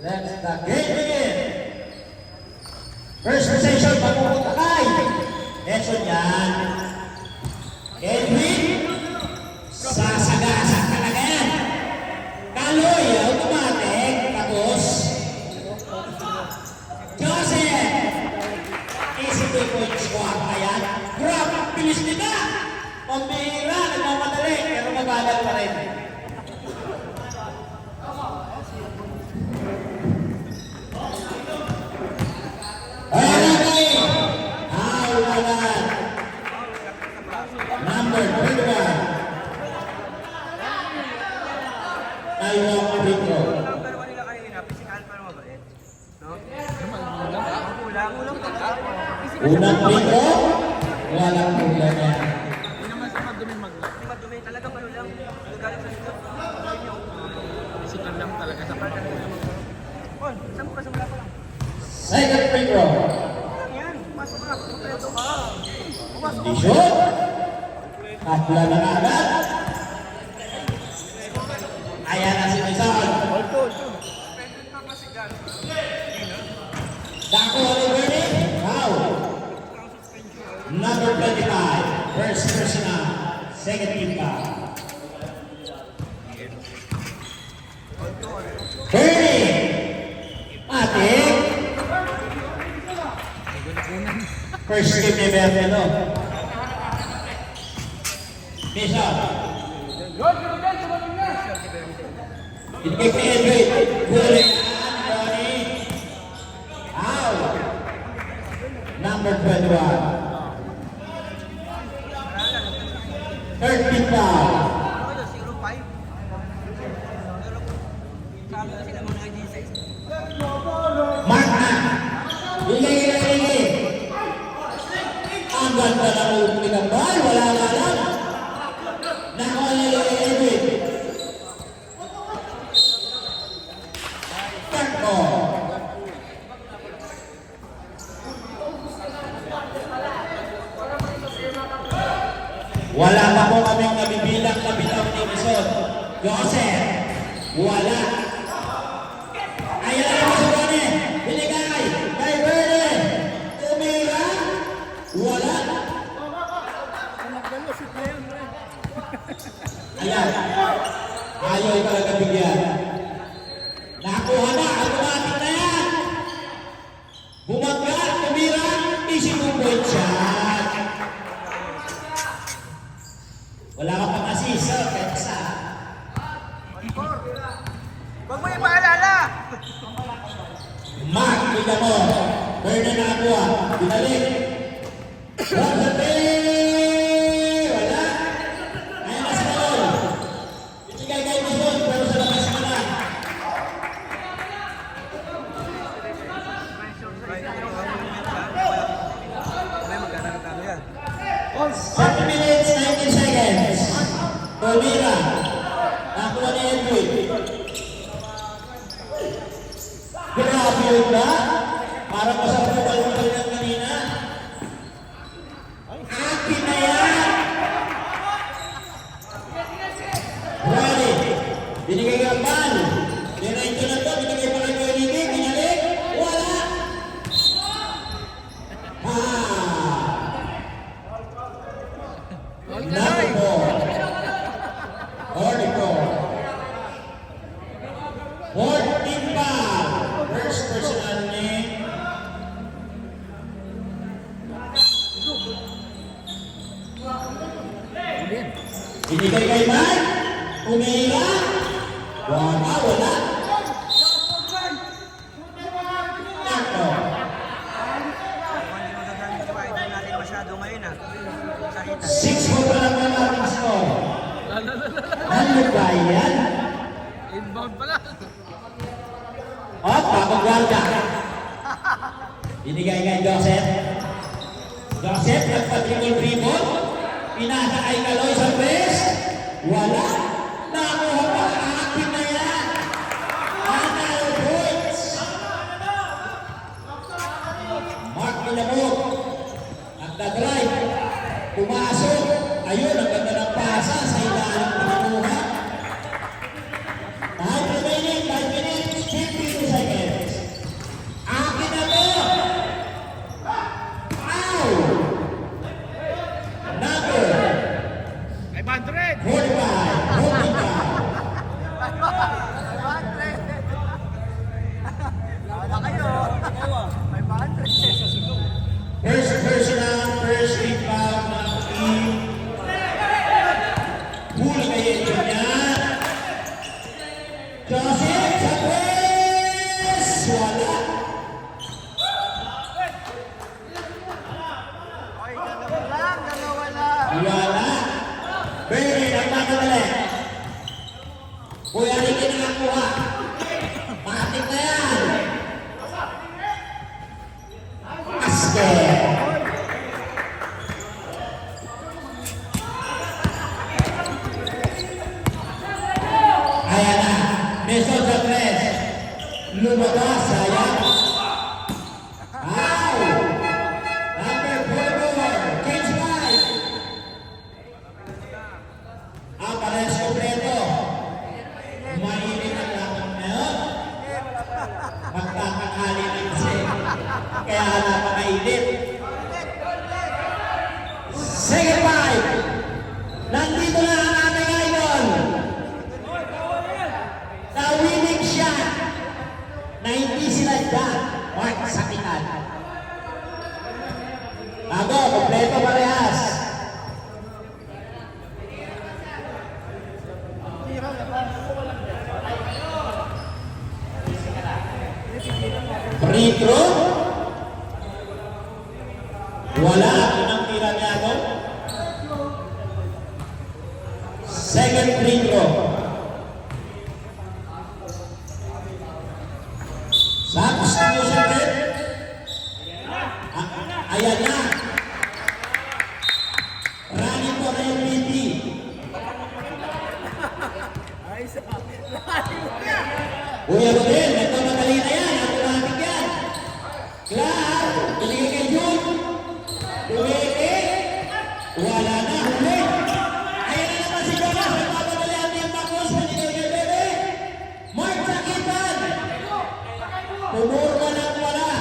Let the game begin. First possession, mapupunta kay Edson yan. Edwin, sasagasan talaga yan. Kaloy, automatic, tapos. Joseph, easy 2 points ko ang yan. Grab, bilis nila. Pambira, nagmamadali, pero mabagal pa rin. Number 21. Taiwan Rico. Pero kanila kanina, physical pa naman ba eh? No? Ulang Unang Rico, walang ulan yan. Hindi naman sa maduming magla. Hindi madumi, talaga pa lang. Nagalit sa dito. Sikat lang talaga sa pala. Paul, saan mo ka? Simula pa lang. Second Rico. Lang yan. Pasok ka. Kompleto ka. Pumasok ka. Dishon. Kapla na agad. Ayan na si Rizal. Dako Olivetti. Foul. Number 25. First personal. Second team foul. 30. Matik. First game ni Bertelo. Bishop. Binigay kay Edwin. Balik. Ronnie. Out. Number 21. Third team foul. Ano yun? 0-5? Sabi na sila mga G6. Mark na. Bigay. Ang ganda ng ulit ng ball. Wala nga lang. Nakuha niya yung Edwin. Third ball. Wala pa po kaming nabibilang na bitaw ni Quezon. Joseph. Wala. Ayan na si Ronnie. Binigay. Kay Verde. Tumira. Wala. Ayan. Ayaw talaga bigyan. Nakuha na. Automatic na yan. Bumagka. Tumira. Easy 2 point shot. Wala ka pang assist. Pensa. Huwag mo ipaalala! Mark, kita mo. Verde na nakuha. Binalik. Verde. Wala. Ayan na si Paul. Ibigay kay Quezon, pero sa labas na lang. May magkano yan. 7 minutes, 19 seconds. Tumira. Nakuha ni Edwin. Grabe yun ba? Parang masapupal mo tayo ng kanina. Akin na yan! Ready. Binigay ka pan. Diretso na to. Binigay pa lang yung ibig. Binalik. Wala. Ha! Number 4. Ornico. 14 foul. First personal ni binigay kay Mark. Umira. Wala. Takto. Hindi magagamit yung idol natin masyado ngayon ah. Sakita. 6 mo pa lang ang ating score. Ano ba yan? Inbound pala. Papagwalda. Binigay kay Joseph. Joseph, nagpa-dribble. Pinasa kay Kaloy sa press. Wala. Nakuha pa. Akin na yan. Anal points. Mark Minabog. Nagdadrive. Pumasok. Ayun, ang ganda ng pasa sa ilalim ng kinuha. 5 minutes, 15 seconds. 45. Wala kayo. May 500. First personal, first rebound ng team. Huli kayo ito niya. Joseph sa press! Wala. Okay, dalawa lang. Wala. Very, nagmamadali. Kuya Ricky nakakuha. Matik na yan. Basket. Ayan na. Meso sa tres. Lumabas. Sayang. Wow. Number 44. Change five. Parehas kompleto. Mainit ang lakang ngayon. Magkakakali na kasi. Kaya napakainit. Second five. Nandito na ang aming idol. The winning shot. Na hindi sila dyan. Mark Sakitan. Bago, kompleto parehas. Free throw. Wala. Unang tira niya ako. Second free throw. Substitution rate. Ayan na. Running for MVP. Kuya Rodel, nagmamadali na yan. Automatic yan. Clar, binigay kay Jun. Tumeke. Wala na, huli. Ayan na naman si Jonas. Nagmamadali ang team Macros. Binigay kay Bebe. Mark Sakitan. Pumurma ng wala.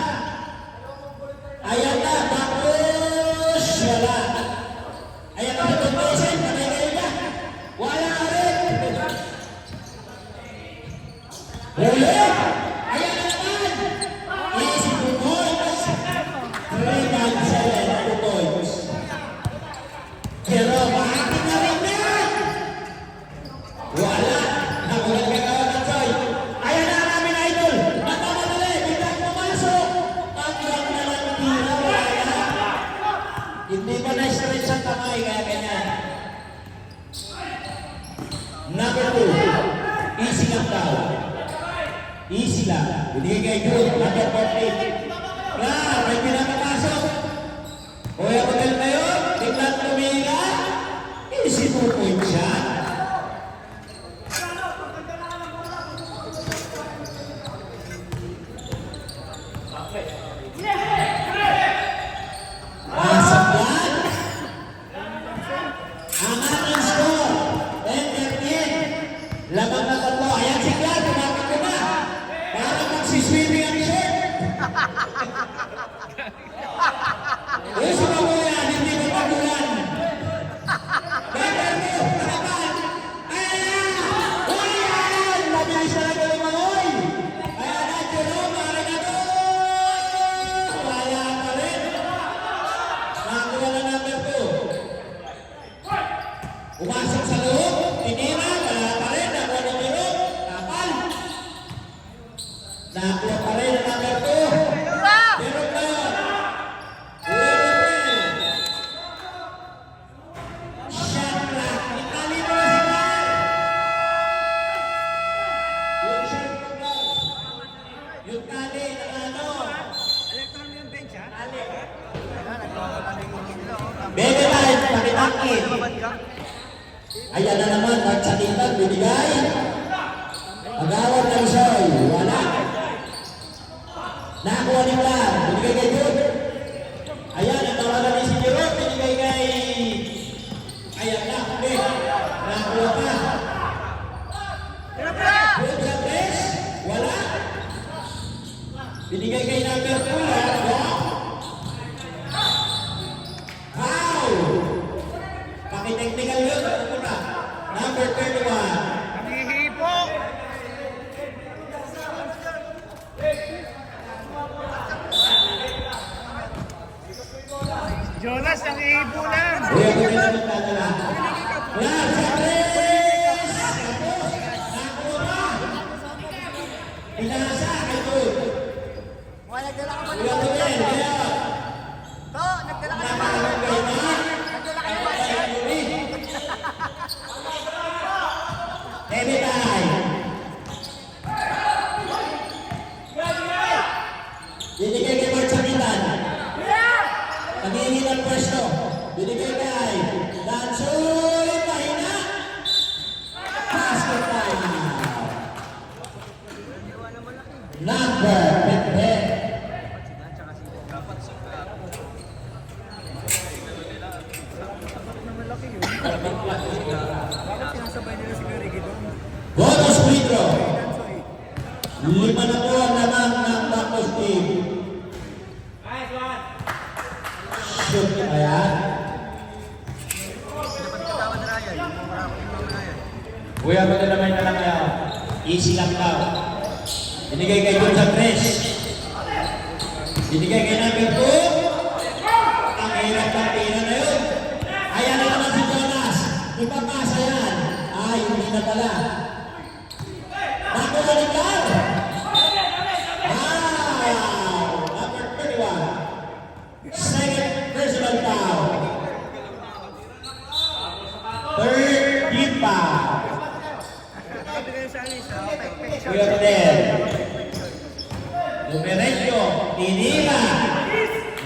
Ayan na, Macros. Wala. Ayan na, Tumesen. Binigay na. Wala rin. Huli! Ayan na naman! Easy to points! 3-7 to points. Pero maating na rin yan! Wala! Nagulat ka ka ng Choy. Ayan na ang aming idol! Natamadali! Biglang pumasok! Hanggang na lang tira. Wala! Hindi pa na-stretch ang kamay kaya ganyan. Number 2. Easy lang daw. Easy lang. Binigay kay Jun. Number 40. Clar, may pinapapasok. Kuya Rodel na yun. Biglang tumira. Easy 2-point shot. Pasok yan. Ang ating score. 10-13. Lamang na tatlo. Ayan si Clar. Tumakot ko na. Para magsiswimming ang shirt. Uso na mo yan. Hindi mo pagulan. Better mo. Harapan. Ayan na. Uy yan. Mabilis na lang ko yung mangoy. Ayan na. Jerome. Maaari na to. Wala pa rin. Nakuha na number 2. Umasok sa loob. Tinira. Wala pa rin. Nakuha na Jerome. Kapal. Nakuha pa rin ang number 2. Pero na yun. Shot clock. Itali mo na si Clark. Yung shot clock. Yung tali na ano. Bebe tayo. Pakitangkin. Ayan na naman. Nagsalitan. Binigay. Agawad ng Soy. Wala. Nakuha ni Clark. Binigay kay Jun. Ayan, ang tawagan ni si Jerome. Binigay kay... Ayan na. Okay. Nakuha pa. Jun sa tres. Wala. Binigay kay number 2. Foul. Pakitechnical yun. Ano na? Number 31. Nangihipo! Jonas, nangihipo lang! Kuya, kung may magdadala. Yan, sa tres! Nakuha! Pinasa, kay Tut. Wala, nagdala ka ba Kuya Tuel, kaya. To, nagdala ka ba? Nakalong kayo na. Nagdala ka ba? Heavy time. Binigay kay Mark Sakitan. Nagingin ang pwesto. Binigay kay Dansoy Pahina. Basket time. Number 15. Bakit sinasabay nila si Garigi doon? Bonus free throw. 5 na po ang lamang ng Bacos team. Shoot niya yan. Kuya, mo na naman na lang kaya. Easy lang daw. Binigay kay John sa tres. Binigay kay number 2. Ang hirap ng tira na yun. Ayan na naman si Jonas. Ipapasa yan. Ay, hindi na pala. Nakuha ni Carl. Wow! Number 31. Second personal foul. Third deep foul. Sabi kayo sa anis, Kuya Rodel. Numerenyo. Tinira.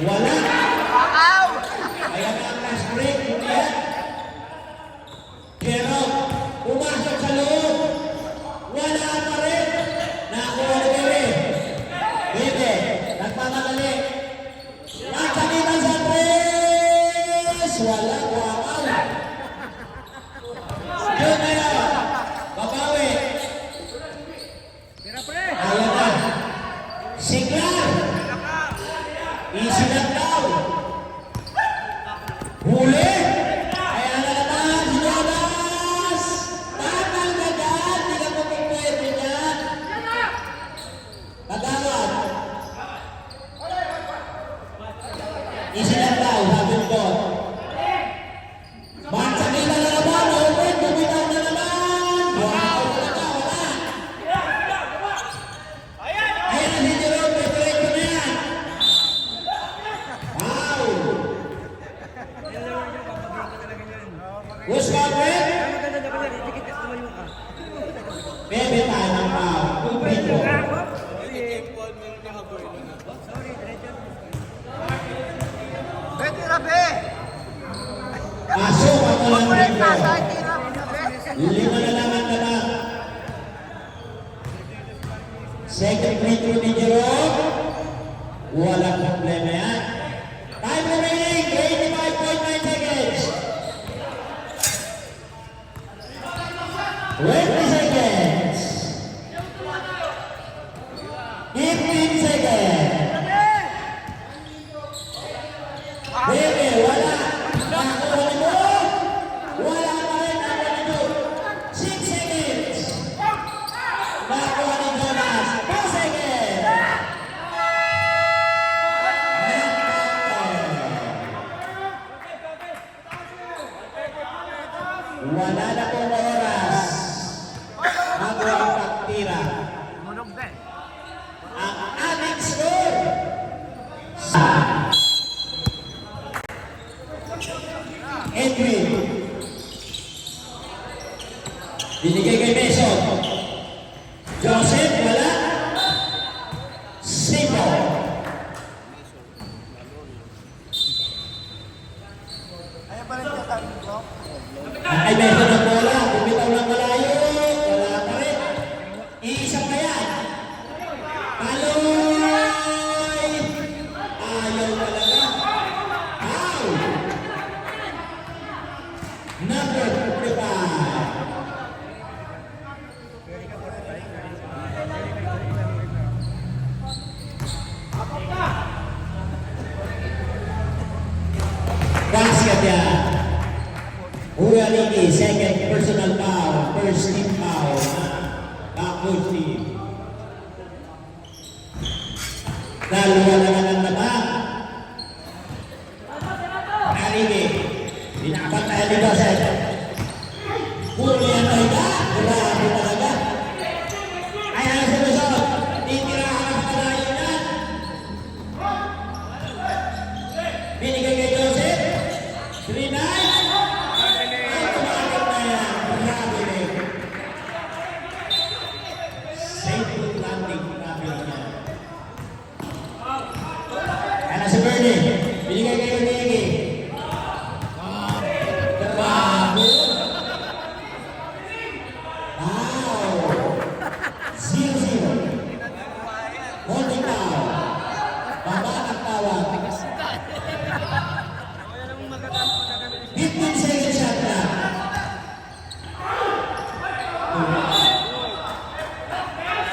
Wala. Wow! Kaya na ang last break. Hindi yan. Pero, pumasok sa loob. Wala pa rin. Nakuha ni Bebe. Bebe, nagpamadali. Nagsakitan sa tres. Wala. Wow. Yun na yun. Babawi. Tira pre! Ayan na. Siglar. Easy lang daw. Huli. Ayan na naman si Jonas. Tatal na dyan. Hindi na po pwede yan. Pagawad. Easy lang daw. Sabi ko. Magsakita na naman. Open. Bumitaw na naman. Wow. Wala. Ayan na si Jerome. Pwede na yan. Wow. Who's covered? Maganda na pala, dikit ka tumayo ka. Bebe tayo ng foul. Two free throw. Bete Rabe! Pasok ang walang free throw. Tira mo 5 na lang ang dala. Second free throw ni Jerome. Walang problema yan. Time remaining, 85.9 seconds. 20 seconds. 15 seconds. Bebe, wala. Nakuha ni mo. Wala pa rin. Nakuha ni mo. 6 seconds. Nakuha ni Jonas. 4 seconds. Wala na pong oras. Bago ang pagtira. Munog din. Ang ating score. Edwin. Binigay kay Mason. Joseph, wala. Simo. Ayan pa rin siya sabi ko. Ay, Mason ang bola. Bumitaw ng malayo. Wala pa rin. Iisa pa yan. Paloy! Ayaw talaga. Foul! Number 55. Basket yan. Ugaligi, second personal foul. wala na ng lamang. Narige. Pinapantay ni Joseph. Huli ang tahiga. Grabe talaga. Ayan ang sumusod. Titirahan ang palayo na. Binigay kay Joseph. 3-9. Ang tumakot na yan. Grabe rin. Safe landing. Grabe rin yan. Ayan na si Bernie. Binigay kay Unigi. Grabe. Wow. 0-0. Holding down. Baba ang tawag. 15 seconds shot na.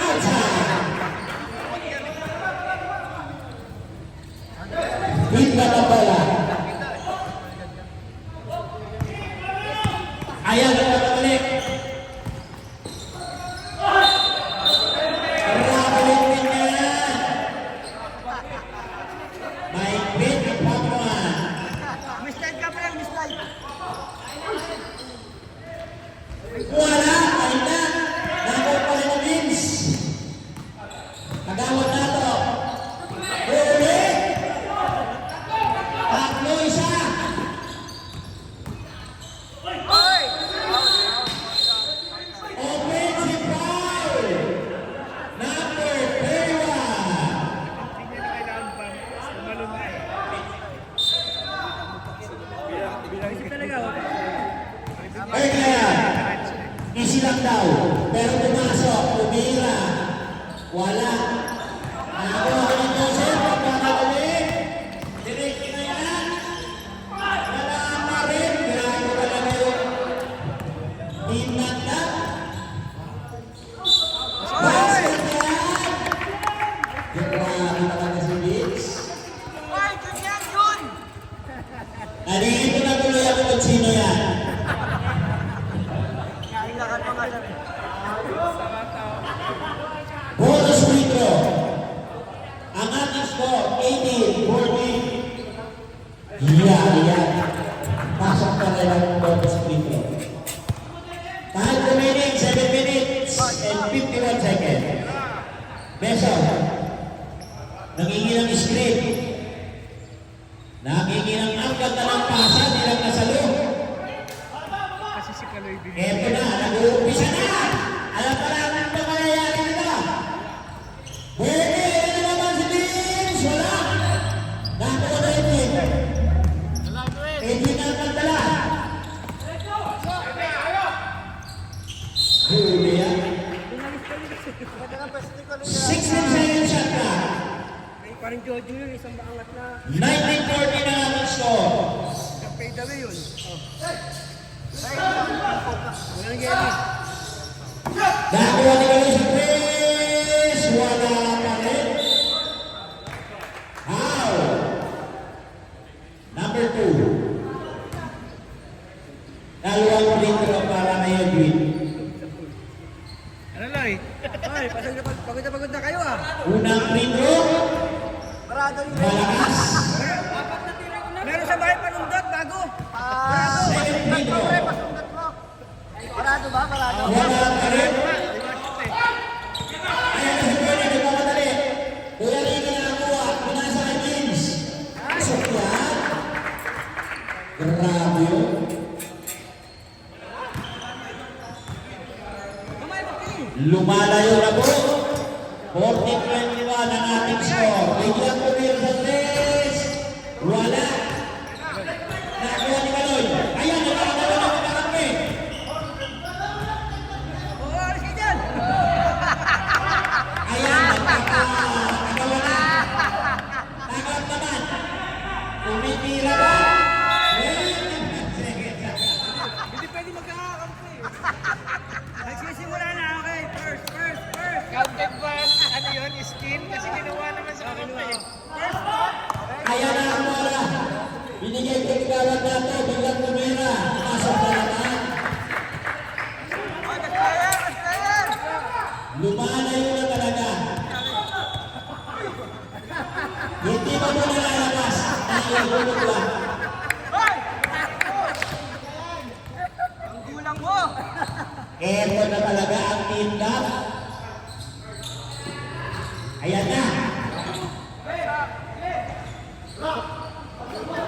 Outside. Hit na na pala. Ayan ang nakabalik. Nakabalik din yan. May pit ang Papua. Mislide ka pa yan, mislide. Wala, kahit na. Nakaw pa rin ang Vince. Kagawad na to. Huli. Tatlo isa. Offensive foul. Number 31. Kaya, easy lang daw. Pero pumasok, tumira. Wala. Nakakuha ko ng Joseph, pagkakaulit. Diretso na yan. Wala pa rin. Grabe talaga yung team nanda. Basket yan. Grabe talaga si Vince. Ay, ganyan yun! Nandito na tuloy ako kung sino yan. Kailangan pa nga sabi. Bonus free throw. Ang ating score, 18-14. Yeah. Pasok pa rin ang bonus free throw. Kahit remaining 7 minutes and 51 seconds. Beso. Nangingilang screen. Nangingilang angkat na ng pasa, nilang nasalo. Kasi si Kaloy din. Eto na, nag-uumpisa na! Alam pa lang ang mangyayari nila. Pwede, ano naman si Vince? Wala! Nakuha na Edwin. Edwin ang kantala. Huli yan. 16 seconds shot na. Parang Jojo yun, isang baangat na. 19-14 na ang score. Fade away yun. Walang yeli. Nakuha ni Carlos Chris. Wala pa rin. How? Number 2. Dalawang free throw para kay Edwin. Ano Loy? Ay, pagod na kayo ah. Unang free throw. Parado rin. Malakas. Meron sa bahay panundot, bago. Second free throw. Parado ba? Parado. Wala pa rin. Ayan na si Bernie. Nagpapadali. Kuya Ricky na nakuha. Pinasa kay Vince. Pasok yan. Grabe yun. Lumalayo na po. 14-21 ang ating score. Biglang tumira sa 3. Wala. Nakuha ni Kaloy. Ayan, nakakalawa na kakarami. Oo, alis ka dyan. Ayan, nakagawa na. Tanggap naman. Tumitira ba? Hindi pwede magkakakampi. Nagsisimula na, okay. First. Counted ba? Ano yun? Skin? Kasi ginawa naman sa kamay. First. Ayan na ang bola. Eto na talaga ang team cup. Ayan na.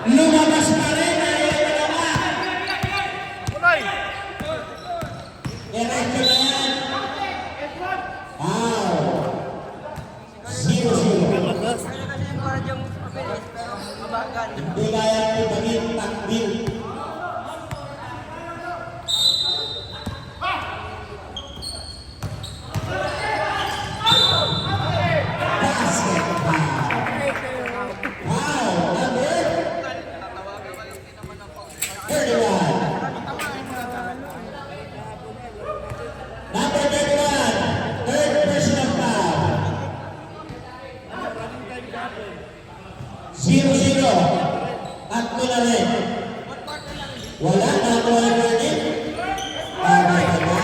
Lumabas pa rin. Ayan na naman. Tuloy! Diretso na yan. Wow. 0-0. Kaya kasi yung para diyang mabilis, pero mabagal. Hindi kaya ibagin takbil. Basketball. Wow, number 31. Number 31, third personal foul. 0-0. Tatlo na rin. Wala na ako ang verdict. Tama ka ba?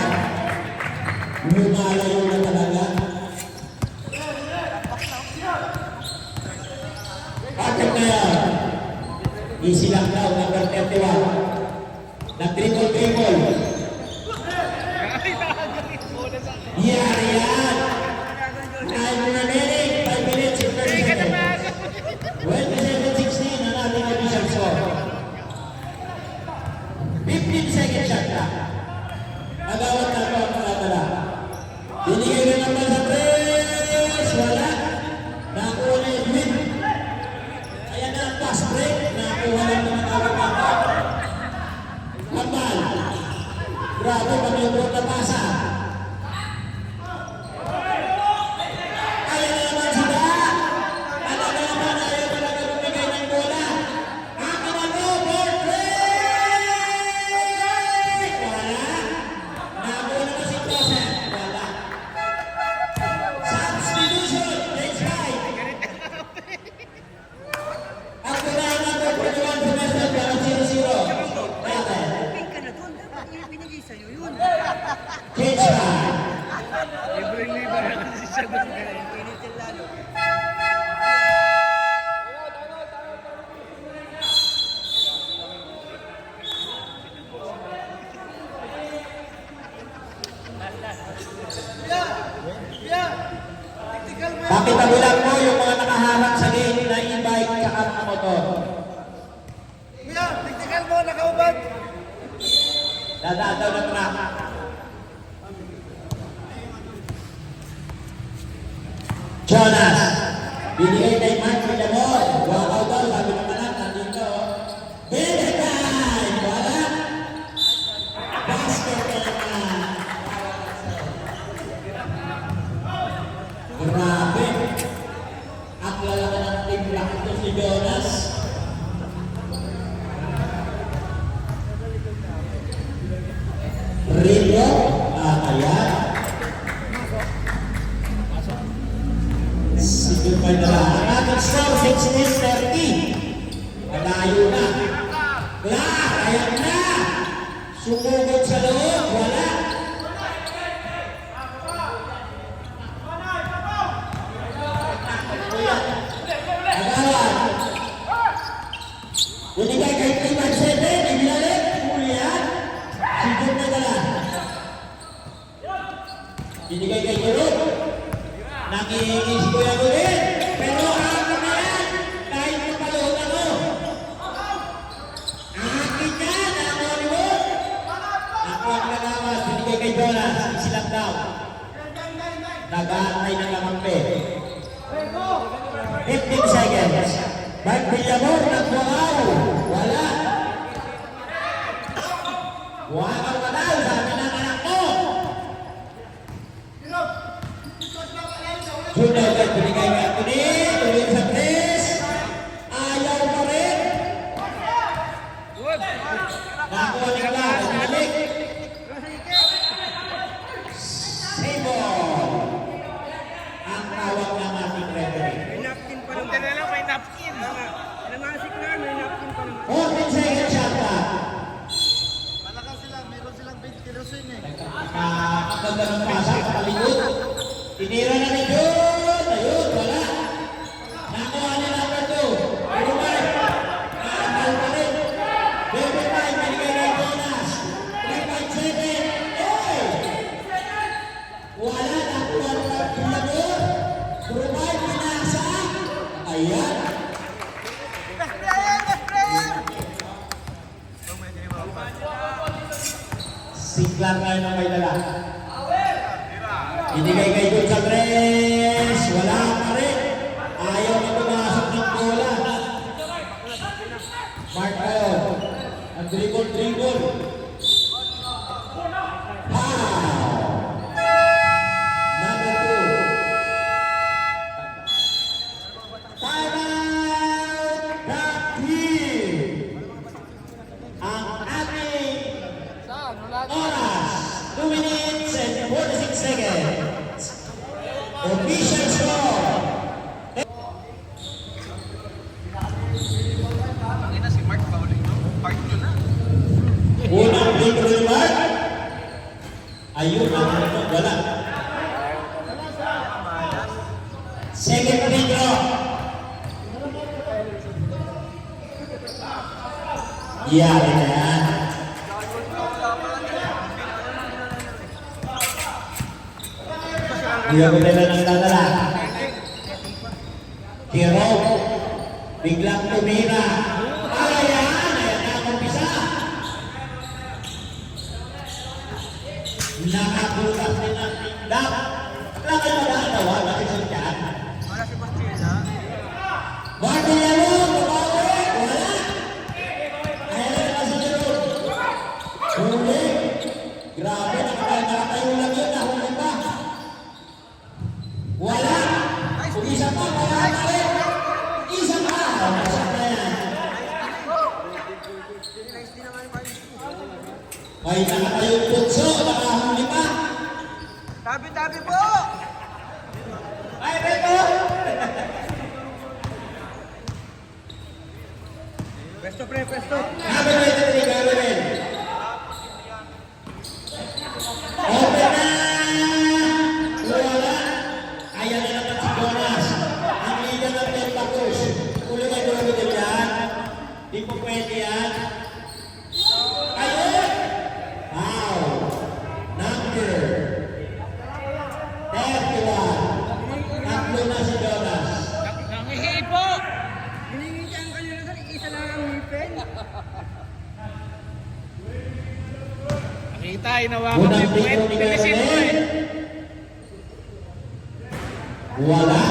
Lumalayo na talaga. Bakit na yan? Easy lang daw, number 31. Nag-triple-triple. Ay, nakagalit mo na sa akin. Yari yan! 9 remaining, 5 minutes and 30 Hindi ka na seconds. 27-16 ang ating official score. 15 second shot na. Nagawat na ito ang palatala. Binigay ka naman sa press. Wala. Nakuha na yung win. Ayan na ang fast break. Nakuha lang naman awag natin. Kamal. Grabe, pag-ibot na pasa. Ayan na naman sila. Talaga naman ayaw talaga bumigay ng bola. Akin na mo, board break! Wala. Nakuha na si Joseph. Wala. Substitution. Next right. Ako na ang number 21 semester para 0-0. Bakit? Open ka na doon, dapat yung binigay sa'yo yun. Change time. Libre-libre na kasi siya doon ngayon. Init yung lalo. Pakitabilang mo yung mga nakaharap sa gate na e-bike tsaka mga motor. Kuya, tiktikan mo, nakaubad. Dadaan daw ng truck. Jonas, binigay kay Mark Villamor. Wow daw, sabi ng anak, nandito. Benegay! Wala. Basket na naman. Grabe. Ang lalaki ng team black ito si Jonas. Rio, ayan. Sigurpay na lang. Ang ating score, 16-30. Malayo na. Clark, ayan na. Sumugod sa loob, wala. Agawan. Binigay kay Timag 7, ibinalik, Julian. Sigurpay na lang. Binigay kay Jerome. Nakikis ko yan ulit. Pero ako na yan. Kahit mapalood ako. Akin yan. Ako mo. Ako ang nagawas. Binigay kay Jonas. Isilang daw. Nag-aantay ng lamampe. 15 seconds. Mark Villamor nagbukaw. Wala. Wala wala. Sabi ng anak mo. Junior, binigay kay Anthony. Tuloy sa press. Ayaw pa rin. Good! Nakuha ni Clark. Balik. Sable. Ang tawag ng ating referee. May napkin pa Buti naman. na lang may napkin. Namasik na, may napkin pa naman. 14 seconds shot clock. Malakas sila, meron silang 20 kilosin eh. Nakakaganda ng pasa sa palikod. Tinira na ni Jun. Ayun, wala. Nakuha ni number 2. Rumay. Nakakal pa rin. David Mike, binigay kay Jonas. 3.7. Oy! Binigay kay Dulce Andres. Wala pa rin. Ayaw na pumasok ng bola. Mark kayo. Ang dribble. Foul. Number 2. Timeout. Team. Ang ating Saan? Wala na. oras. 2 minutes and 46 seconds. Official score. Ang ina si Mark Pauling, no? Part 2 na. Unang free throw ni Mark. Ayun, wala. Second free throw. Yari na yan. Hindi ako nila nang dadala. Kiro, biglang tumira. Ayan na ang umpisa. Nakabukas din ang tingdap. Wala kayo magkakatawa, nakisip dyan. Wala si Bastila. Martillero, babawi, wala. Ayan na naman sa Jerome. Huli. Grabe, nakatayo lang yun, nahuli pa. Wala. Isa pa, wala na rin. Isa pa. Isa pa yan. Nice din naman yung Mark. May nakatayong putso, nakahuli pa. Tabi-tabi po! Ay, Beto! Pwesto pre, pwesto. Number 23, Gabriel. Open na! Wala. Ayan na naman si Jonas. Ang leader ng Tentacles. Ulo na dulo din yan. Di po pwede yan. Ayun! Wow! Number 31. Tatlo na si Jonas. Nangihi po! Hiningi ka ang kanila sir, isa lang ang ngipin. Nakita, inawakan mo Unang yung free puwet. throw ni Bilisin mo eh. Gabriel. Wala.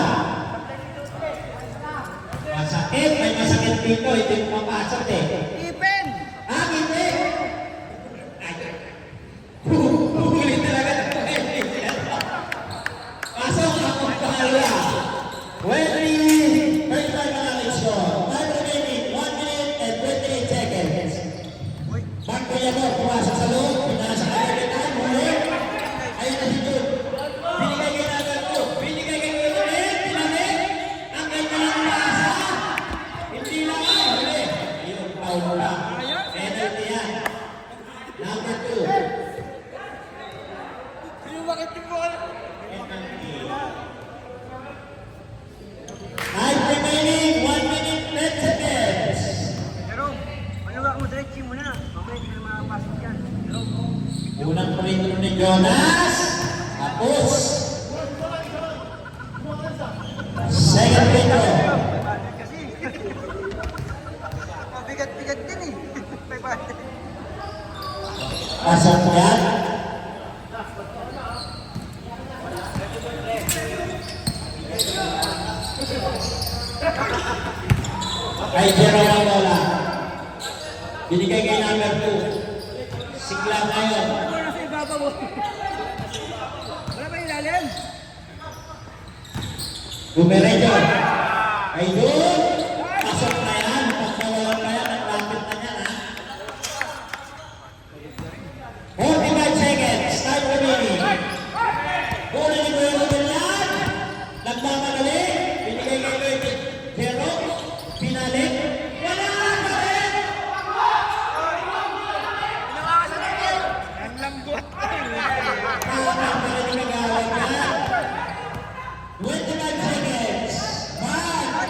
Masakit. May masakit dito. Hindi mo mapasok eh. Ipin! Ah, hindi. Ay. Huli talaga ng pwede. Pasok ako pangalawa. 20. First time na natin score. Time remaining. 1 minute and 28 seconds. Mark Villamor, pumasok sa loob. Pinasa ka na kita. Huli. Ayun na si Jude. Binigay kay number 2. Binigay kay Jude. Pinamit. Ang ganda ng pasa. Hindi lang ay. Huli. Ayun, foul na. Penalty yan. Number 2. Yung bakit yung bola? Time remaining, 1 minute, 10 seconds. Pero, manuwa mo diretso mo na. Mamaya hindi na makapasok yan. Pero, Unang free throw ni Jonas. Tapos. Second free throw. bakit kasi? Mabigat-bigat din eh. May bakit. Pasok yan. Kay Jerome ang bola. Binigay kay number 2. Sigla ngayon. Ano na sa ibabaw mo? Wala ba ilalim? Dumiretso. Kay Jude. Pasok na yan. Pagkawalan pa yan. Ang lapit na yan ha. 45 seconds. Time remaining. Huli ni Kuya Ruben. Nagmamadali. Binigay kay Kuya Jerome. Pinalik. Wala pa rin. Ang lambot. Tama pa rin yung nagawa niya. 25 seconds. Mark.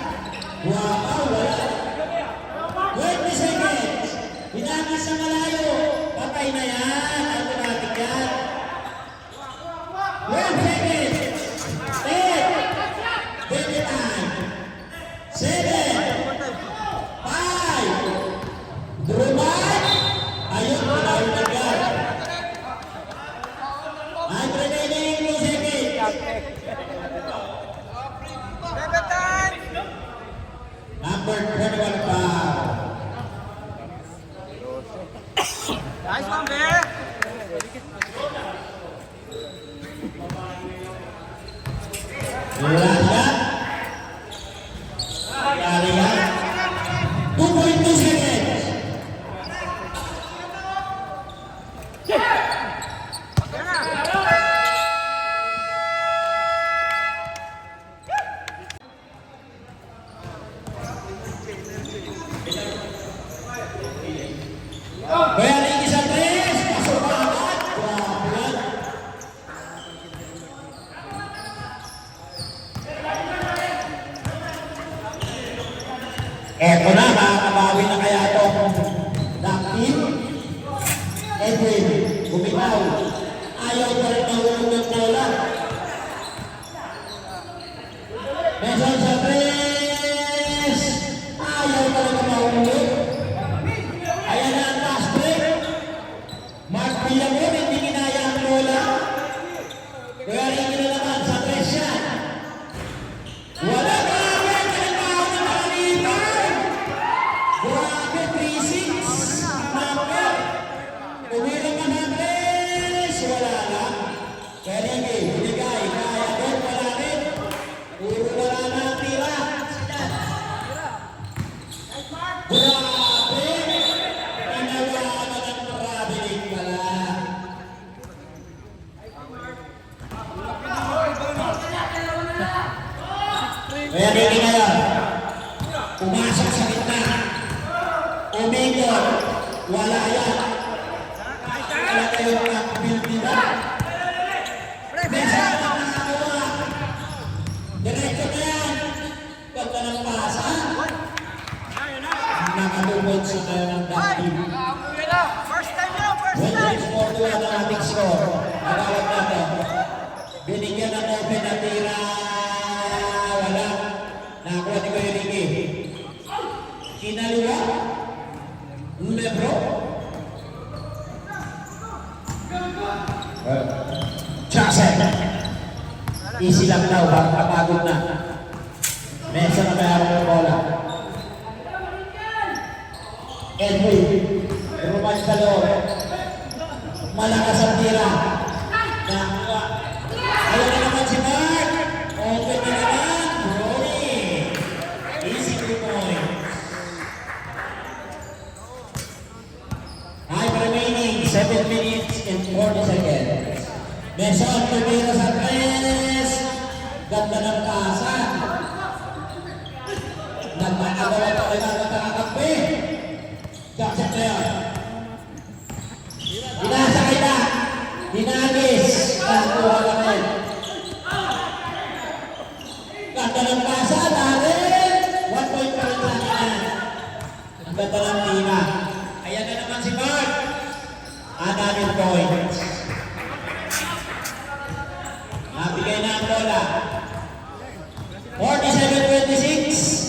Bebe time! Number 21 foul. Nice one, Bear! Wala siya. Kari yan. 2.2 seconds. Kaya lagi sa 3. Pasok pa agad. Grabe yan. Eto na, makakabawi na kaya itong Dakil. Edwin, bumitaw. Ayaw pa rin mahulog ng bola. Meson sa 3. Ayaw talaga mahulog. Ayan na ang last break. Mark Villamon, hindi ginaya ang bola. Kaya rin na naman sa 3 siya. Wala ba? Grabe, 3-6. Number. Umilang ka na 3. Wala lang. Kaya hindi, binigay. Kaya doon, wala rin. Puro wala na ang tira. Grabe. Pinawalan ng traveling pala. Kaya hindi na yan. Pumasok sa gitna. Umikot. Wala yan. Wala kayong building na. Mesa na nakakawa. Diretso na yan. Ganda ng pasa. Nakalubog sa kayo ng dating. First time now, first When time! it's 4-2 ang ating score, nagawag natin. Binigyan ng open na tira. Wala. Nakakuha ni Kuya Ricky. Kinaliwa. Lebro. Jackson. Easy lang daw. Kapagod na. Mesa na kaya ng bola. Edwin. Ruman Calor. Malakas ang tira. Nakakuha. Ayaw na naman si Mark. Open na naman. Brody. Easy 2 points. 5 remaining. 7 minutes and 40 seconds. Meson, tumira sa 3. Ganda ng pasa. Nagmagawa pa rin ang nakakakakpi. Jackson na yun. Hinasakay na. Hinagis. Nakuha lang yun. Ganda ng pasa. Dahil 1 point pa rin sa akin. Ang ganda ng tina. Ayan na naman si Mark. Another point. Nabigay na ang bola. 47-26.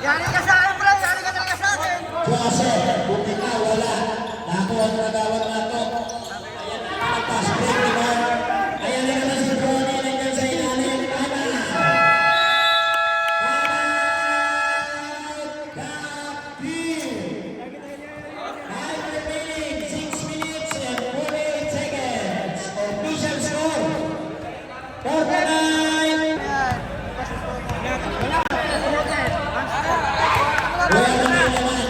Yari ka sa akin, bro! Yari ka talaga sa akin! Joseph, buti na, wala. Nakuha ang nagawag na ito. Ayan na ang pass break ni Mark. Ayan na naman si Brody. Nandiyan sa ilalim. Ana! Kapil! 5 remaining, 6 minutes and 48 seconds. Official score. 4-9. Wala naman.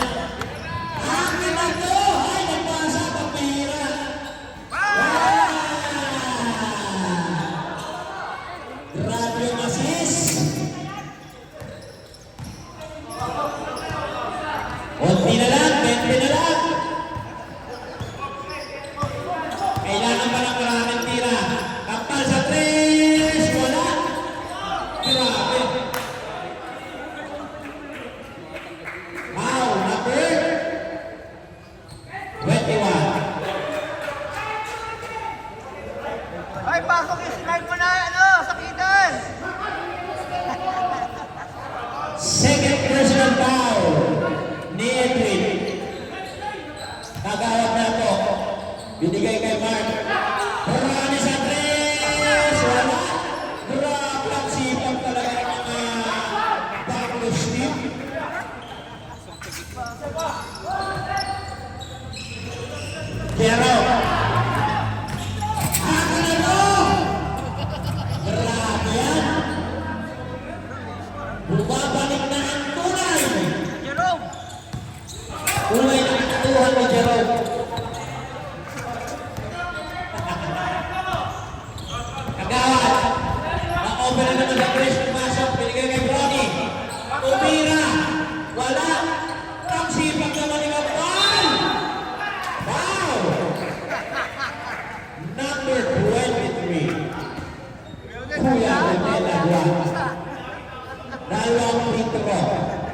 Akin na to! Ay, nagpasa pa pira. Grabe yung assist. Unti na lang, 20 na lang. Kailangan pa ng maraming tira. Kapal sa 3. Wala. Grabe. Wow, number 21. Ay, pasok yung smart mo na, ano, sakitan! Second personal foul ni Edwin. Kagawad na po. Binigay kay Mark. Fernandez Andres! Wala. Grabe ang sipag talaga ng mga Backless team. Kero. Akin na to! Grabe yan. Bumabalik na ang tunay. Jerome! Tunay na katuhan ni Jerome. Kagawad. Na-open na naman sa Chris. Pumasok. Binigay kay Brody. Umira. Wala. Ang sipag naman ni Kapal. Wow! Number 23. Kuya Rodela Juan. Dalawang free throw.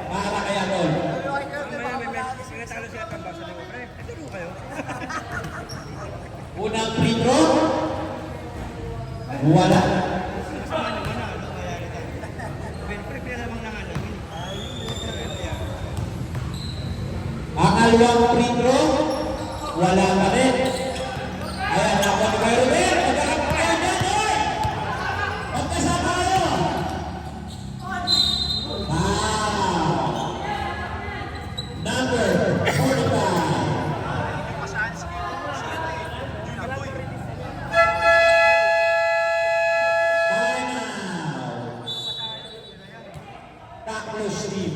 Para kay Adol. Sinatalo sila pang basa ng pre. Turo kayo. Unang free throw. Wala. Pre, pinalamang na nga namin. Pangalawang free throw. Wala pa rin. Ayan, ako ni Kuya Robert. Magkakap kayo dyan, oy! Magkasama kayo. Wow! Number 45. Timeout. Backless team.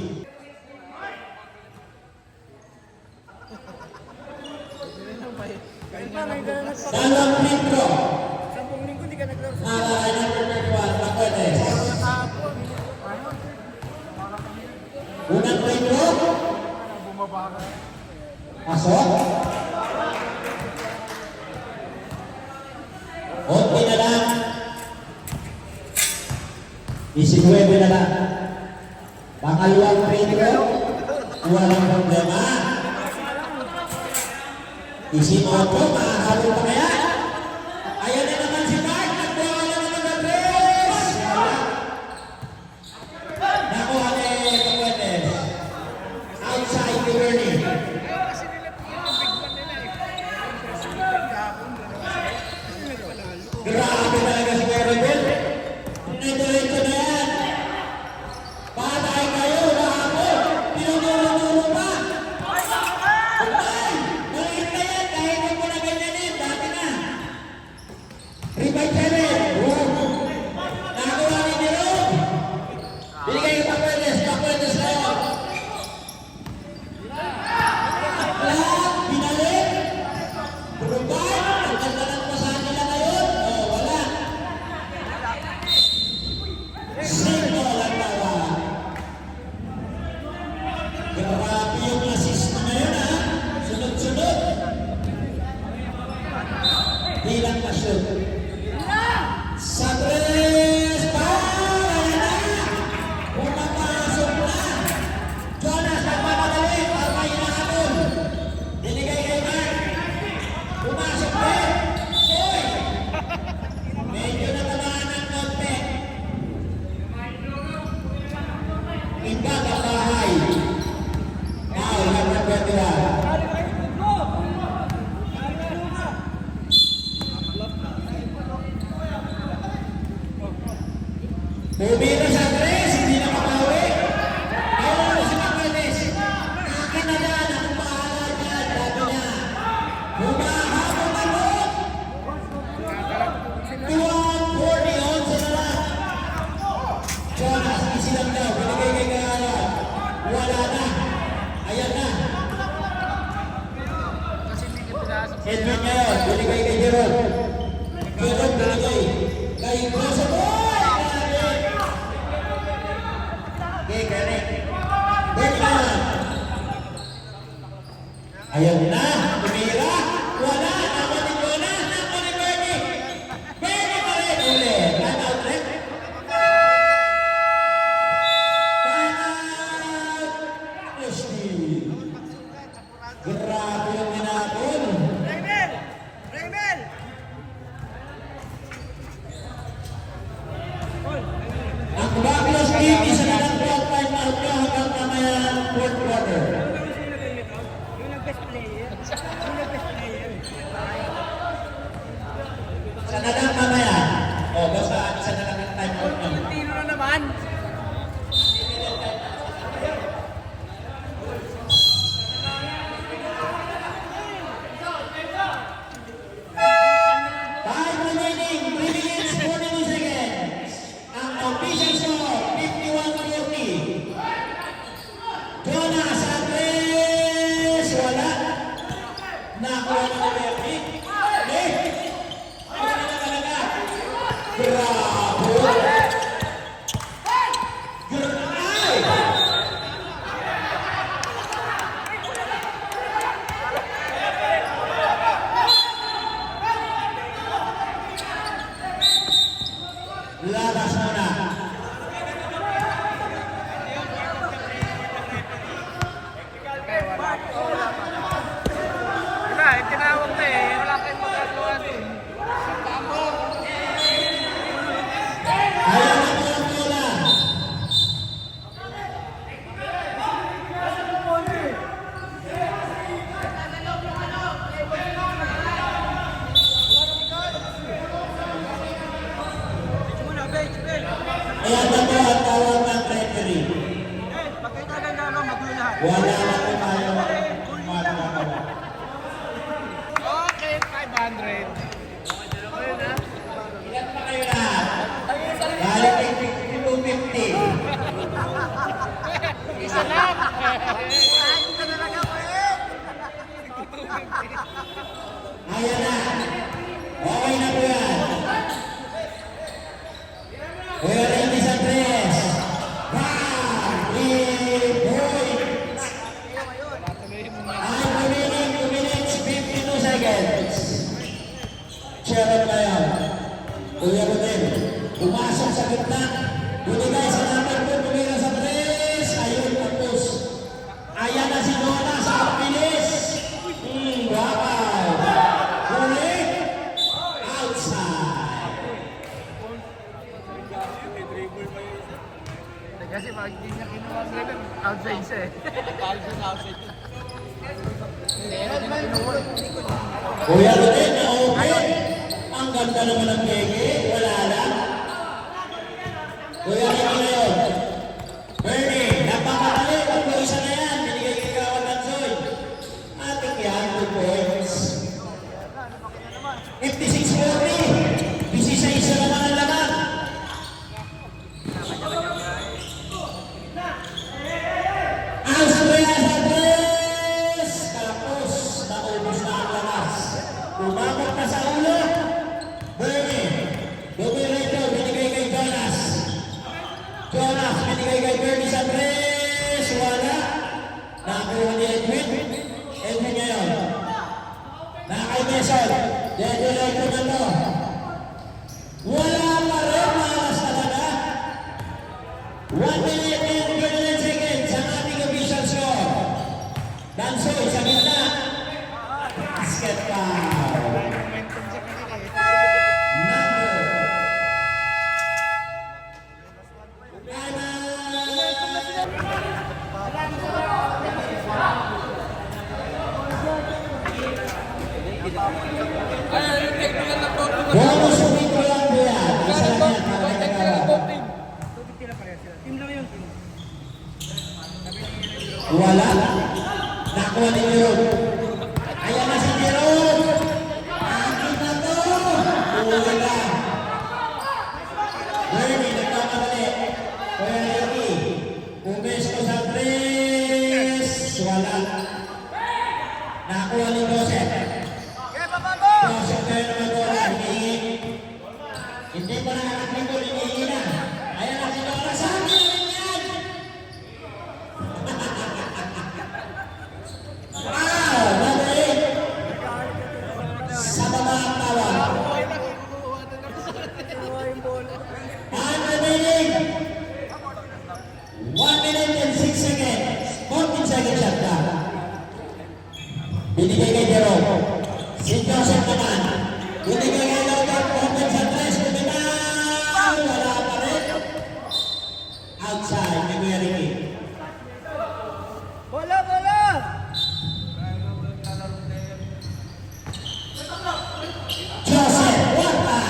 Kahit pa, ngayon ka na nagpapalaro. Dalawang free throw. 10 linggo hindi ka naglaro sa Para kay number 31, Pacotes. hapon. Ayun. Unang free throw. Bumaba ka. Pasok. Konti na lang. 19 na lang. Pangalawang free throw. Walang problema. 18, makahabol pa kaya? Ayan na naman si Mark. Nagbawa na naman ng tres. Nakuha ni Pacuetes. Outside the Bernie. Kasi nila yung big one nila eh. Grabe talaga si Kuya Rebel. Nadiretso na yan. Patay kayo, nahapon. Tinuturo-turo pa. Patay. Maliit na yan. Kahit huwag mo na ganyanin. Dati na. 3-7. Nakakuha ni Jerome. Binigay yung Pacuetes. Pacuetes na yun. Lahat, binalik. Provide. Ang ganda ng pasahan nila ngayon. Oh, wala. Sino lang tawa? Grabe yung assist na ngayon, ha? Sunod-sunod. Di lang na-shoot. Sa tres! Ayan na! Pumapasok na! Jonas, nagmamadali para may hinahabol. Binigay kay Mark. Pumasok din. Oy! Medyo natamaan ng konti. Iba ka bahay. Now, number 21. Tumira sa tres, hindi na makawi. Ayun si Pacuetes. Akin na yan, ang bahala dyan, sabi niya. Humahabol ako. 240, 11 na lang. Jonas, easy lang daw. Binigay kay Gala. Wala na. Ayan na. Edwin ngayon, binigay kay Jerome. Jerome binigay kay Kosovo. Okay, Kenneth. Bertrand. Ayan na. Tumira. Wala. Naman ni Jonas. Naman ni Bernie. Bernie pa rin. Ulit. Time out rin. Time out. Christy. Grabe yung hinapon. Raymel! Raymel! Ang Backless team, isa na lang 12 time out na hanggang mamaya fourth quarter. Yung nag-best player. Isa na lang mamaya. O, basta isa na lang yung time out nyo. Tino na naman. Time remaining, 3 minutes, 42 seconds. Ang official score, 51-40. Jonas Andres, wala. Nakuha na ni Bernie. Okay. Wala na talaga. Bravo. Ay! Labas muna. Wala, tinawag na eh. Wala kayong magagawa dun. Ayaw na po ang bola. Ayan na po ang tawag ng referee. Pagkita ng gano'n, magulo lahat. Wala na po tayo magagawa. Okay, 500. Ilan pa kayo lahat? Balik yung 52-50. Isa lang. Ayun ka talaga po eh. Ayan na. Okay na po yan. Kuya Randy Santres. Bang! 3 points. I'm remaining 2 minutes 52 seconds. Share na yan. Kuya Rodel, pumasok sa gitna. Binigay sa number 2, tumira sa 3. Ayun, tapos. Ayan na si Nona sa pilis. Wow! Huli. Outside. Kasi pag hindi niya kinuha ang level, outside siya eh. Outside. Meron na kinuha. Kuya Rodel, okay. Ang ganda naman ng keke. Wala lang. Kuya Rodel na yun. Bernie, napakadali. Pag isa na yan, binigay kay Kawad Tansoy. Ating yan, 2 points. 56-40. 16 naman ang laman. Austria sa 3. Tapos, naubos na ang lakas. Umabot na sa ulo. Bernie, dumiretso, binigay kay Jonas. Jonas, binigay kay Bernie sa 3. Wala. Nakuha ni Edwin. Edwin ngayon. Nakay Mason. Diretso na to. Wala pa rin, malas talaga. 1 minute and 29 seconds ang ating official score. Dansoy sa gitna. Basket foul. Momentum sa kanila eh. Number. Timeout. Bonus point ko lang po yan. Isa lang yan para may kagawa. Team lang yun. Wala. Nakuha ni Jerome. Ayan na si Jerome. Akin na to. Wala. Bernie, nagkakamali. Kuya Ricky. Umesto sa 3. Wala. Nakuha ni Joseph. Joseph kayo naman bola. Hinihingi. Hindi pa nakakaklikod. Hinihingi na. Ayan na si Dora. Sabi na rin yan. Wow! Number 8. Sa baba ang tawag. And remaining 1 minute and 6 seconds. 14 seconds shot clock. Binigay kay Jerome. Si Joseph naman. Binigay kay Logan. Open sa 3. Bumitaw. Wala pa rin. Outside. Kay Kuya Ricky. Bola, bola! Joseph. What?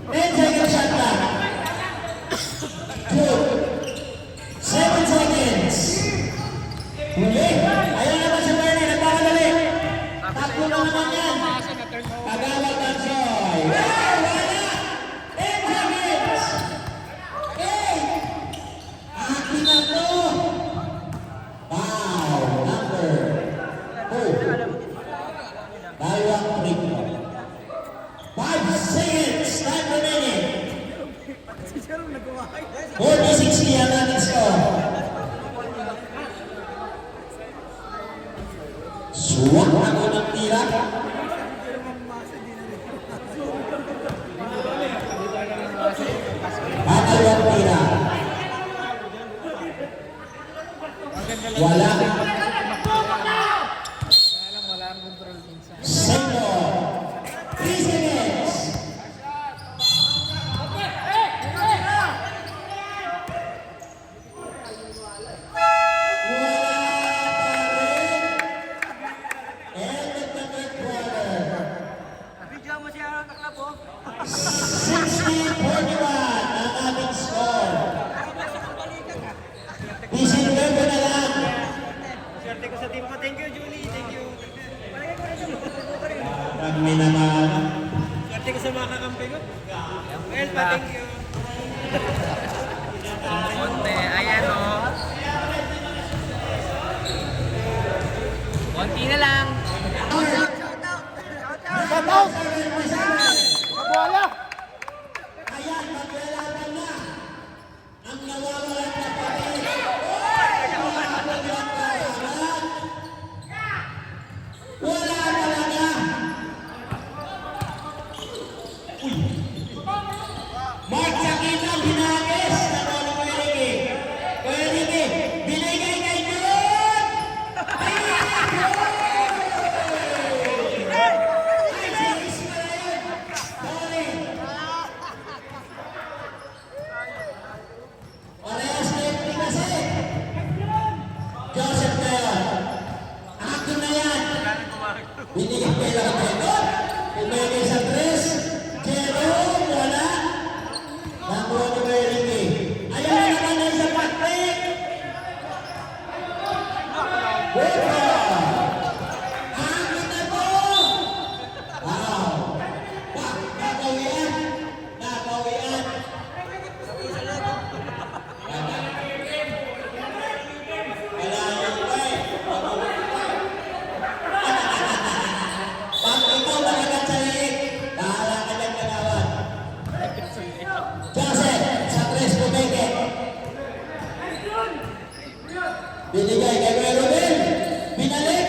10 seconds shot clock. Shoot. 7 seconds. Huli. Ayun naman si Bernie, nagpapadali. Tatlo na naman yan. Kagawad ng Soy. Wala! 10 seconds. Okay. Akin na to. Wow, number 2. Dalawang free throw. 5 seconds. Time remaining. 40-60 ang ating score. Suwak ako ng tira. Patalawang tira. Wala. Sendo. 3 seconds. End of the third quarter. Bigyan mo siya ng taklap, oh. 60-41 ang ating score. December na lang. Swerte ko sa team ko. Thank you, Julie. Thank you. Palagay ko rin siya. Kami naman. Swerte ko sa mga kakampi ko. Well, thank you. Konti, ayan o. Konti na lang. Wala! Ayan, maglalaban na. Ang nawawalan na papel. Wala talaga. Mark Sakina, binagis na Tony Puerike. Puerike, binigay kay Jun! Ay, sinis mo na yun. Tony. Parehas na yung kasi. Joseph na yun. Akin na yan. Binigay kay Lakito. Binigay sa Chris. Jerome, wala. Nakuha ni Puerike. Ayaw na naman na sa Patrick. Buka. Akin na to. Wow. Nakawian. Nakawian. Wala yung way. Pag ikaw talaga sa liig, bahala ka dyan kagawad. Joseph, sa Tres Pumeke. Binigay kay Kuya Rodel. Binalik.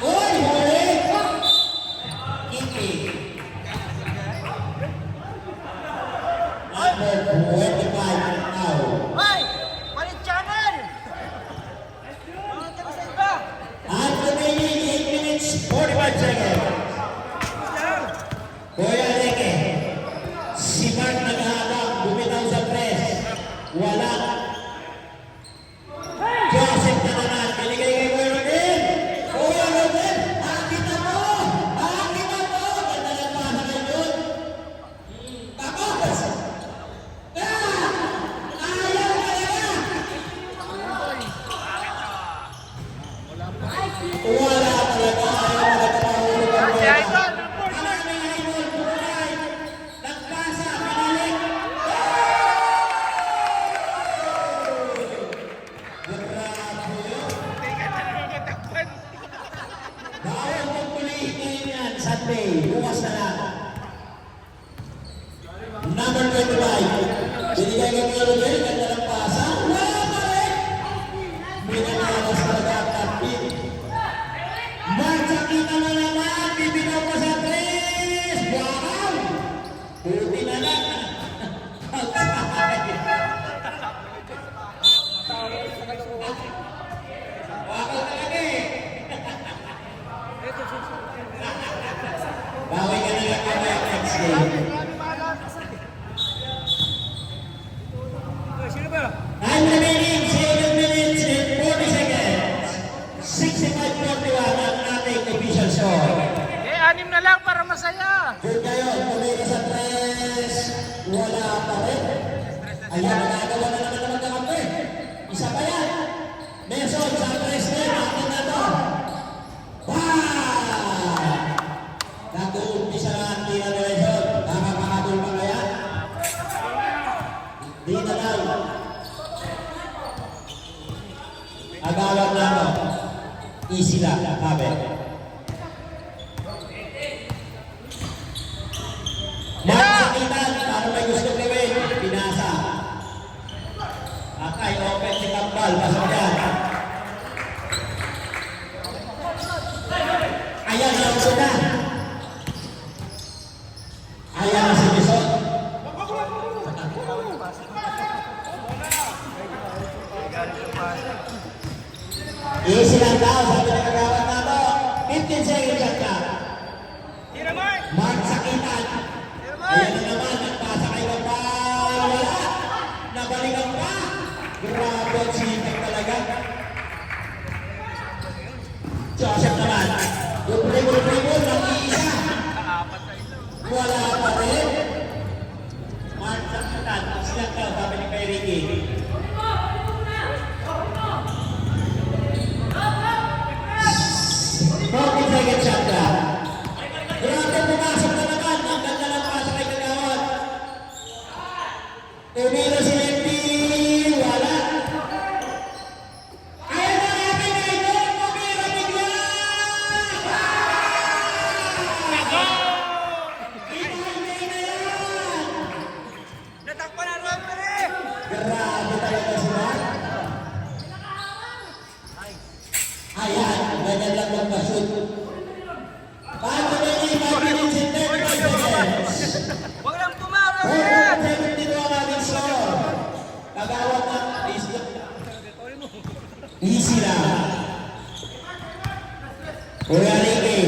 Uy, huli. Kiki. Number 25 now. Hoy! Palit channel! Palit ako sa iba! At remaining 8 minutes, 45 seconds. Kuya Reke, si Mark naghahabang, bumitaw sa press. Wala. Joseph na naman, binigay kay Kuya Rodel. Kuya Rodel, akin na mo! Akin na mo! Ganda ng pasa kay Jun. Tapos! Ayaw talaga! Wala talaga. Ayaw magkakahulog ang bola. Ang aming idol, Buray. Nagpasa, binalik. Grabe yun. Bawal mong pulihin ngayon yan, Sunday. Bukas na lang. Number 25. Binigay kay Kuya Rodel, ganda ng pasa. Wala pa rin. Binanalas talaga ang kapit. Mark Sakina na naman, bibitaw pa sa tres. Wow! Buti na lang. Outside. Wakal talaga eh. Bawi ka na lang kami next game. anim na lang para masaya. Good ngayon, tumira sa 3. Wala pa rin. Ayan, nagagawa na naman naman ng kampe. Isa pa yan. Nelson, sa 3 din. Akin na to. Wow! Nag-uumpisa na ang tira ni Nelson. Nakakakabol pa kaya? Di na daw. Agawad na ako. Easy lang, sabi. Magsakitan, paano may gusto gawin? Pinasa. Atay, open si Kambal, pasok yan. Ayan, nauso na. Ayan na si Bison. Easy lang daw, sabi na kagawad na to. 15 seconds shot ka. Tira, Mark! Mark Sakitan. Tira, Mark! Ayan na naman, nagpasakay ka pa. Wala. Nabalikan pa. Grabe ang sinigang talaga. Joseph naman. Yung dribble, nag-iisa. Wala pa rin. Mark Sakitan. Silang daw, sabi ni kay Ricky. Forty second shot ka. Grabe, pumasok na naman. Ang ganda ng pasok kay Kagawad. Tumira si Lempi. Wala. Ayan na natin na ito. Tumira bigla. Itayin na yan. Natakpan na naman pa rin! Grabe talaga sila. Ayan, ganyan lang magpashoot. Bago na yung 5 minutes and 35 seconds. Huwag lang pumawa! 472 ang ating score. Kagawad na. Easy lang. Kuya Ricky.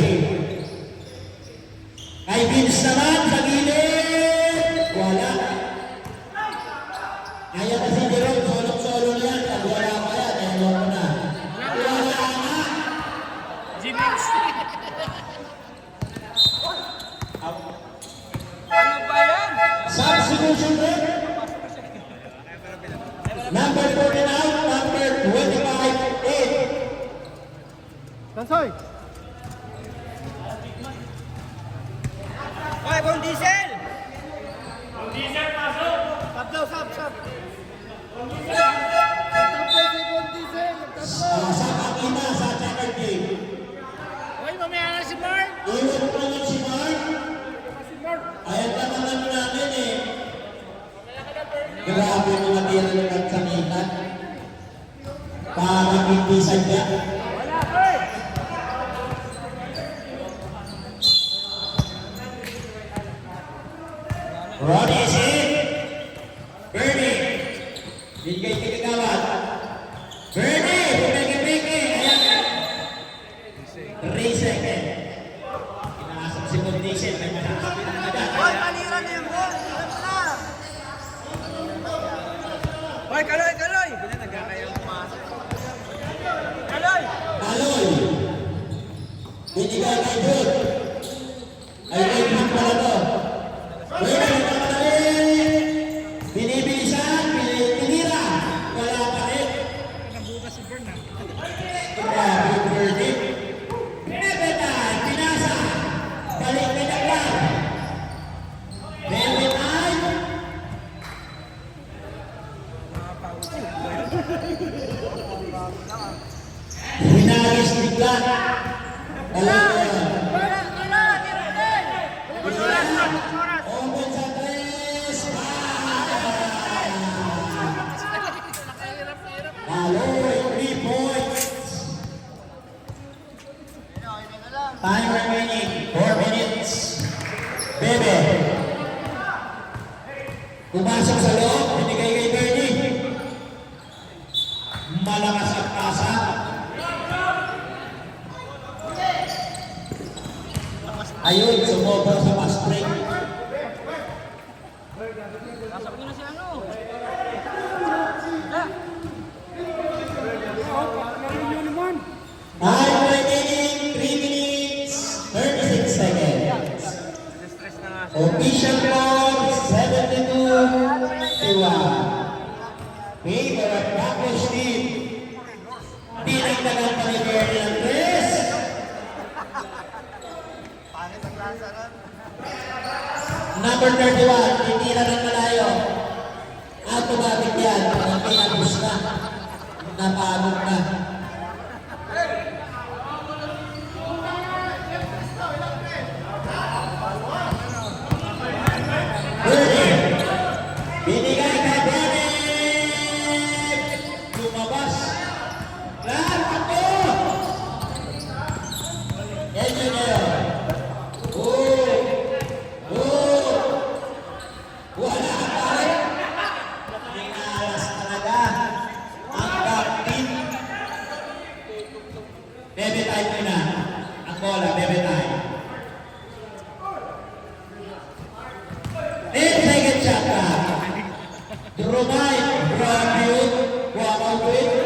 Kay Vince naman sa gilid. Wala. Kaya kasi Jerome, solo-solo na yan. Pag wala pa yan, ayaw mo na. Wala na. Jimmix. Ano ba yan? Substitution break. Number 49, number 25, 8. Tansoy. Hoy, Bong Diesel! Sab daw, sab. Sa kakina sa checker team. Hoy, mamaya na si Mark. Iwan ko naman si Mark. Ayan naman namin natin eh. Grabe mga tira ng nagsakitan. Parang hindi sadya. Ronnie is in. Bernie. Bigay kay Kagawad. Bernie, pumeke-peke. Ayan. 3 seconds. Inaasap si Condisel. May masasabi na agad. Hoy, panira na yung ball! Alam mo na! Hoy, Kaloy! Hindi na nagkakayang pumasok. Kaloy! Taloy. Binigay kay Jude. Ay, kay Jude pala to. Pwede na naman binibilisan, pinira. Wala pa rin. Nabukas si Bern na. Grabe yung birdie. Nebetan, pinasa. Balik na lang. Nebetan. Hinagis bigla. Alam mo yan. Open sa 3. Aloy, 3 points. Time remaining, 4 minutes. Bebe. Pumasok sa loob, binigay kay Bernie. Malakas ang pasa. Ayun, sumobra sa fast break. Nasap niyo na si ano? Time remaining, 3 minutes, 36 seconds. Official score 72-1. Favor of Backlash team. Dinagdagan pa ni Bernie Andres. Number 31, titira ng malayo. Automatic yan. Ang pinabus na. Napagod na. Bernie. Binigay kay Bernie. Lumabas. Lahat ako. Engineer. Wala pa rin. Inalas talaga ang captain. Bebe time muna. Ang bola, bebe time. 10 second shot na. Drumay, grab you. Walk out with.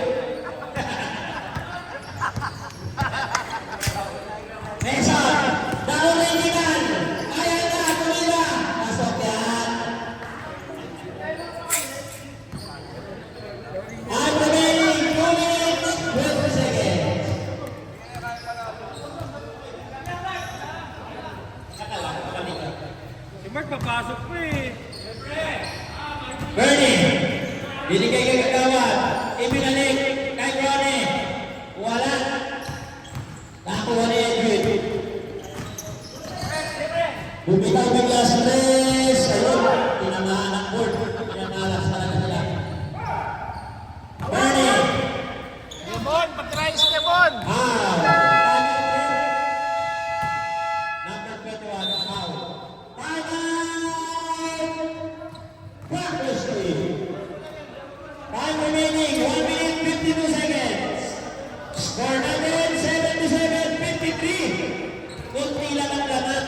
Next up. Down Linigan. Kaya na, kumila. Pasok yan. And remaining 2 minutes, 20 seconds. Si Mark papasok po eh. Bernie, binigay kay Kagawad. Ibinalik kay Ronnie. Wala. Nakuha ni Edwin. Bumitaw bigla si Les. Ayun, tinamaan ang board. Pinamalas talaga sila. Bernie. Lemon, pag-try si Lemon. Foul. Number 21, foul. Time out. Practice team. Time remaining, 1 minute 52 seconds. Score natin, 77-53. Kunti lang ang laman.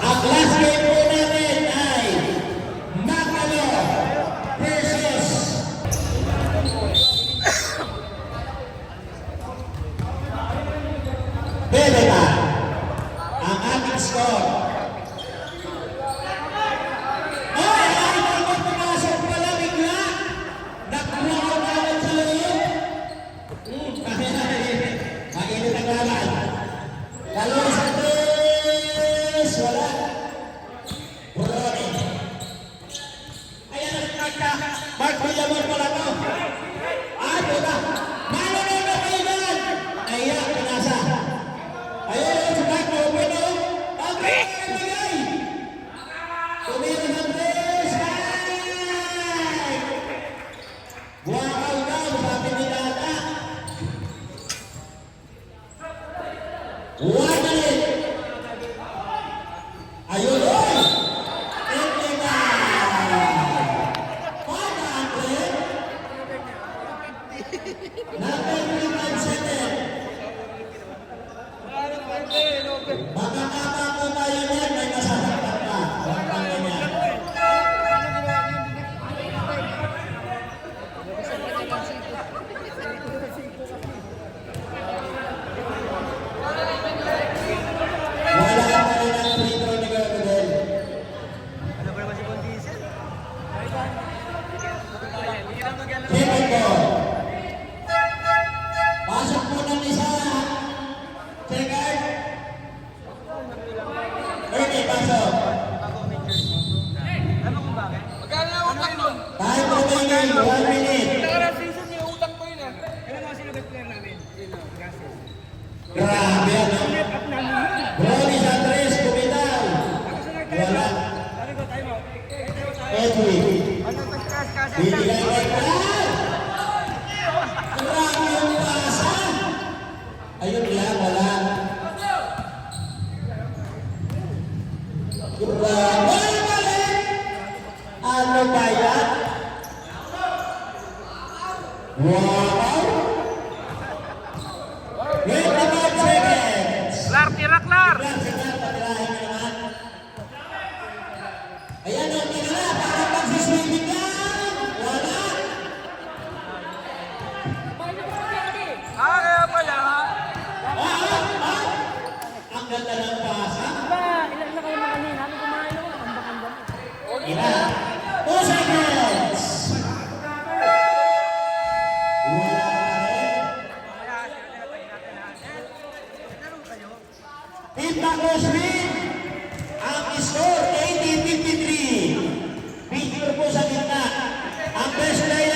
Ang last game po natin ay Macalo versus Bebeta. Ang ating score. Ay, pumasok pala bigla. Nag-block naman sa loob. Mainit ang laban. Dalawa sa tres. Wala. Brony. Ayan ang nagka. Mark Villamor pala to. Ito na. Malunod na kayo dyan. Ayan, pinasa. Ayun, sa back mo. Pwede. Ang bigay. Tumira sa tres. Ay! Wakaw daw, sabi ni Tata. 1 minute. Ayun, oy! Hindi na! 500. Number 7. Makakapa ko tayo yan, may masasaktan ka. Huwag kang ganyan. Wala ka pa rin ang free throw ni Gabriel. Ano ba naman si Bon Diesel? Second ball. Pasok po ng isa. Second. Ernie, pasok. Ano kung bakit? Magkano na utang nun? Time remaining, 1 minute. Nakarang season niya, utang ko yun ah. Ano mga sino best player namin? Yun o, gases. Grabe ano. Net up namin. Brony sa tres, kumitaw. Ako sa nag-time Wala. out. Sabi ko, time out. Time out tayo. Edwin. Ano pag-crash kasi? Binigay kay Brad. Grabe yung pasa. Ayun lang, wala. Grabe. Ano ba yan? Wow! 25 seconds! Klar, tira, klar! Klar, sige, patirahin mo naman. Ayan o, tingnan na, parang magsiswimming yan! Wala! Ina. 2 seconds. Wala pa rin. Mamaya, swerte na tayo natin lahat. Laro kayo. Team Tacos win. Ang score 80-53. Picture po sa gitna. Ang best player